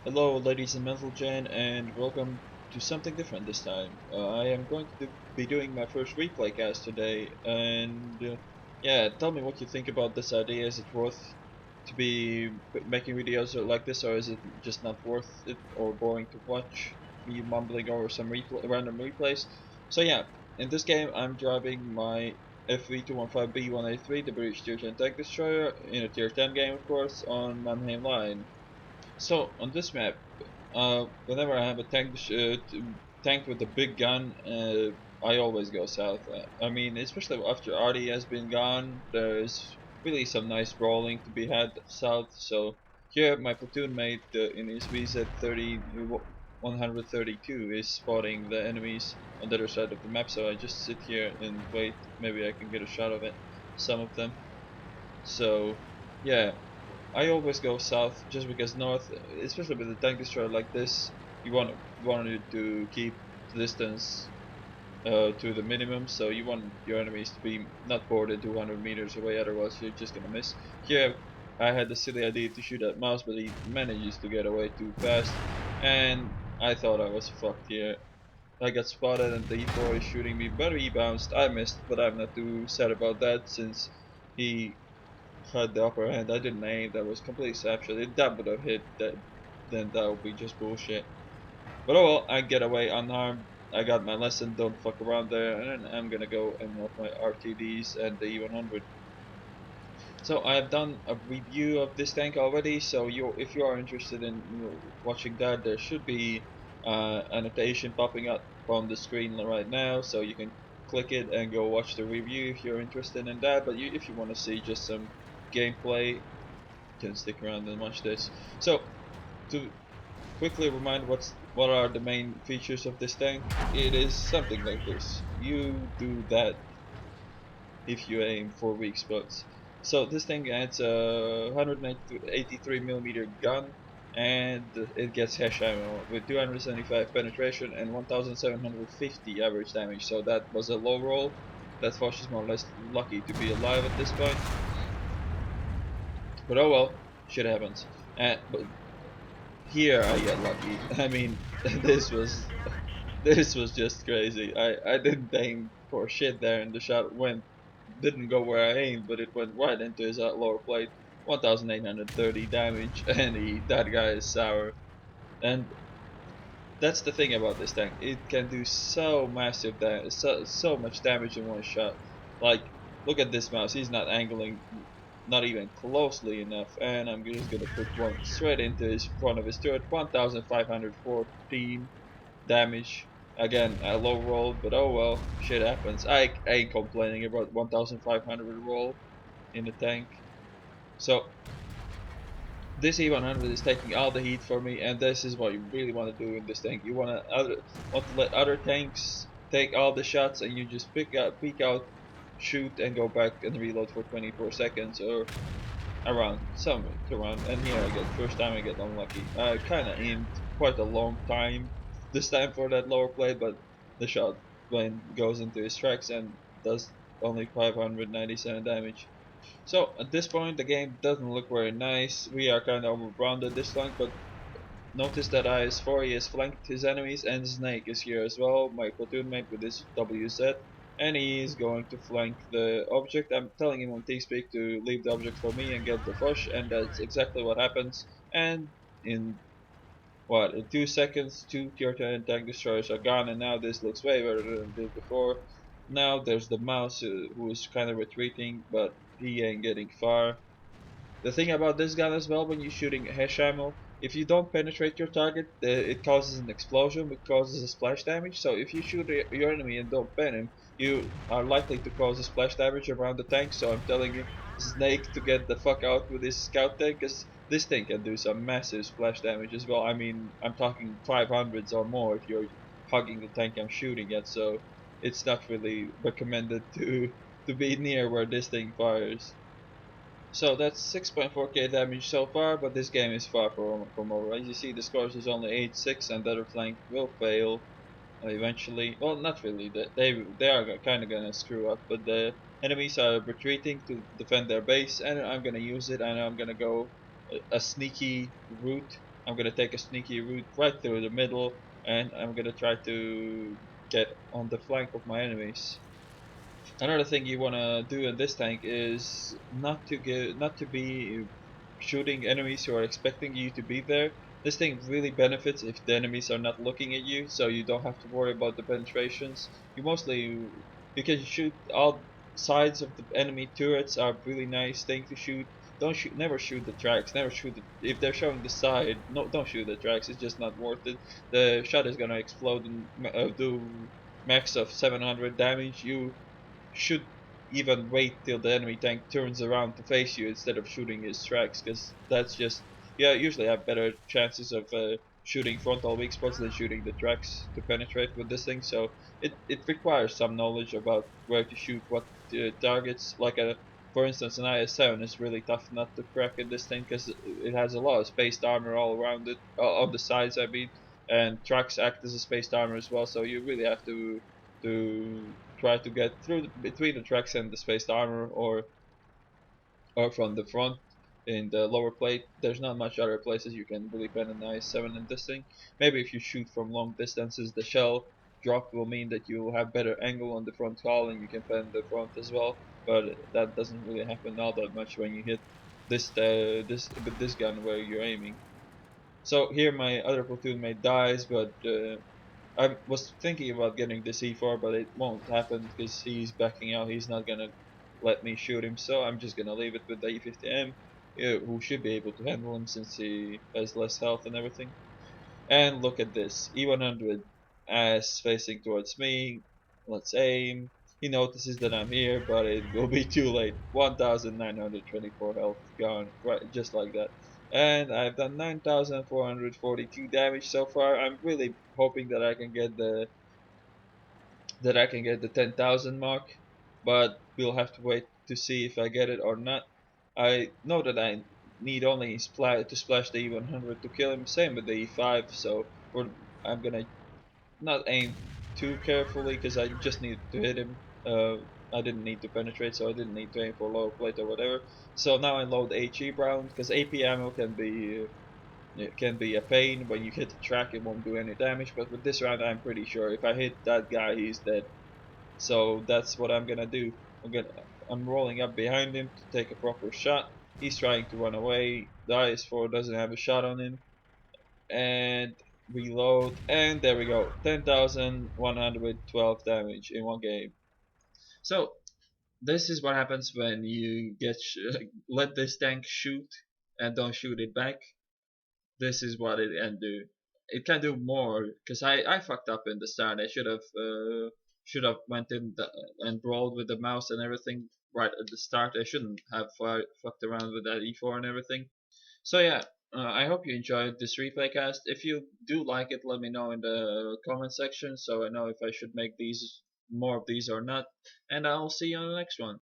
Hello, ladies and gentlemen, and welcome to something different this time. I am going to be doing my first replay cast today, and yeah, tell me what you think about this idea. Is it worth to be making videos like this, or is it just not worth it or boring to watch me mumbling over some random replays? So yeah, in this game, I'm driving my FV215B183, the British Tier 10 tank destroyer, in a Tier 10 game, of course, on Mannheim Line. So on this map, whenever I have a tank with a big gun, I always go south. I mean, especially after Artie has been gone, there's really some nice brawling to be had south. So here, my platoon mate in his VZ 132 is spotting the enemies on the other side of the map. So I just sit here and wait. Maybe I can get a shot of it, some of them. So yeah, I always go south just because north, especially with a tank destroyer like this, you wanted to keep the distance to the minimum, so you want your enemies to be not more than 200 meters away, otherwise you're just gonna miss. Here, I had the silly idea to shoot at mouse, but he manages to get away too fast, and I thought I was fucked here. I got spotted and the E4 is shooting me, but he bounced. I missed, but I'm not too sad about that since he had the upper hand. I didn't aim. That was complete snapshot. If that would have hit, then that would be just bullshit. But oh well, I get away unharmed. I got my lesson. Don't fuck around there, and I'm gonna go and off my RTDs and the E100. So I have done a review of this tank already. So if you are interested in watching that, there should be annotation popping up on the screen right now, so you can click it and go watch the review if you're interested in that. But if you want to see just some gameplay, can stick around and watch this. So to quickly remind what are the main features of this tank, it is something like this. You do that if you aim for weak spots. So this thing adds a 183 millimeter gun, and it gets hash ammo with 275 penetration and 1750 average damage. So that was a low roll. That Foch is more or less lucky to be alive at this point. But oh well, shit happens. But here I get lucky. I mean, this was this was just crazy. I didn't aim for shit there, and the shot didn't go where I aimed, but it went right into his lower plate. 1,830 damage, and that guy is sour. And that's the thing about this tank. It can do so massive damage, so much damage in one shot. Like, look at this mouse. He's not angling, not even closely enough. And I'm just gonna put one straight into his front of his turret. 1,514 damage. Again, a low roll, but oh well, shit happens. I ain't complaining about 1,500 roll in the tank. So this E100 is taking all the heat for me, and this is what you really want to do in this tank. You want to let other tanks take all the shots, and you just peek out, shoot, and go back and reload for 24 seconds or around. And here I get first time I get unlucky. I kind of aimed quite a long time this time for that lower plate, but the shot goes into his tracks and does only 597 damage. So at this point, the game doesn't look very nice. We are kind of overrun at this flank, but notice that IS-4 has flanked his enemies, and Snake is here as well, my platoon mate with his WZ, and he is going to flank the object. I'm telling him on TeamSpeak to leave the object for me and get the Foch, and that's exactly what happens. And in in 2 seconds, two tier 10 tank destroyers are gone, and now this looks way better than it did before. Now there's the mouse who is kind of retreating, but he ain't getting far. The thing about this gun as well, when you're shooting hash ammo, if you don't penetrate your target, it causes an explosion, which causes a splash damage. So if you shoot your enemy and don't pen him, you are likely to cause a splash damage around the tank. So I'm telling you, Snake to get the fuck out with his scout tank, because this thing can do some massive splash damage as well. I mean, I'm talking 500s or more if you're hugging the tank I'm shooting at. So it's not really recommended to be near where this thing fires. So that's 6.4k damage so far, but this game is far from over. As you see, the scores is only 8-6, and the other flank will fail eventually. Well, not really. They are kind of gonna screw up, but the enemies are retreating to defend their base, and I'm gonna use it, and I'm gonna go a sneaky route I'm gonna take a sneaky route right through the middle, and I'm gonna try to get on the flank of my enemies. Another thing you wanna do in this tank is not to be shooting enemies who are expecting you to be there. This thing really benefits if the enemies are not looking at you, so you don't have to worry about the penetrations. You can shoot all sides of the enemy turrets are really nice thing to shoot. Don't shoot, never shoot the tracks. Never shoot if they're showing the side. No, don't shoot the tracks. It's just not worth it. The shot is gonna explode and do max of 700 damage. You should even wait till the enemy tank turns around to face you instead of shooting his tracks, because that's just, yeah, usually have better chances of shooting frontal weak spots than shooting the tracks to penetrate with this thing. So it requires some knowledge about where to shoot what targets. Like a for instance, an IS-7 is really tough not to crack in this thing because it has a lot of spaced armor all around it, on the sides I mean, and tracks act as a spaced armor as well. So you really have to try to get through between the tracks and the spaced armor, or from the front in the lower plate. There's not much other places you can really pen an IS-7 in this thing. Maybe if you shoot from long distances, the shell drop will mean that you will have better angle on the front hull and you can pen the front as well. But that doesn't really happen all that much when you hit this gun where you're aiming. So here my other platoon mate dies, but I was thinking about getting the C4, but it won't happen because he's backing out. He's not gonna let me shoot him, so I'm just gonna leave it with the E50M, who should be able to handle him since he has less health and everything. And look at this, E100 as facing towards me. Let's aim. He notices that I'm here, but it will be too late. 1,924 health gone, right, just like that. And I've done 9,442 damage so far. I'm really hoping that I can get the 10,000 mark, but we'll have to wait to see if I get it or not. I know that I need only to splash the E100 to kill him. Same with the E5, so I'm gonna not aim too carefully because I just need to hit him. I didn't need to penetrate, so I didn't need to aim for lower plate or whatever. So now I load HE round because AP ammo can be a pain. When you hit the track, it won't do any damage. But with this round, I'm pretty sure if I hit that guy, he's dead. So that's what I'm gonna do. I'm rolling up behind him to take a proper shot. He's trying to run away. The IS-4 doesn't have a shot on him, and reload, and there we go, 10,112 damage in one game. So this is what happens when you let this tank shoot and don't shoot it back. This is what it can do. It can do more because I fucked up in the start. I should have went in and brawled with the mouse and everything right at the start. I shouldn't have fucked around with that E4 and everything. So yeah, I hope you enjoyed this replay cast. If you do like it, let me know in the comment section so I know if I should make these more of these or not. And I'll see you on the next one.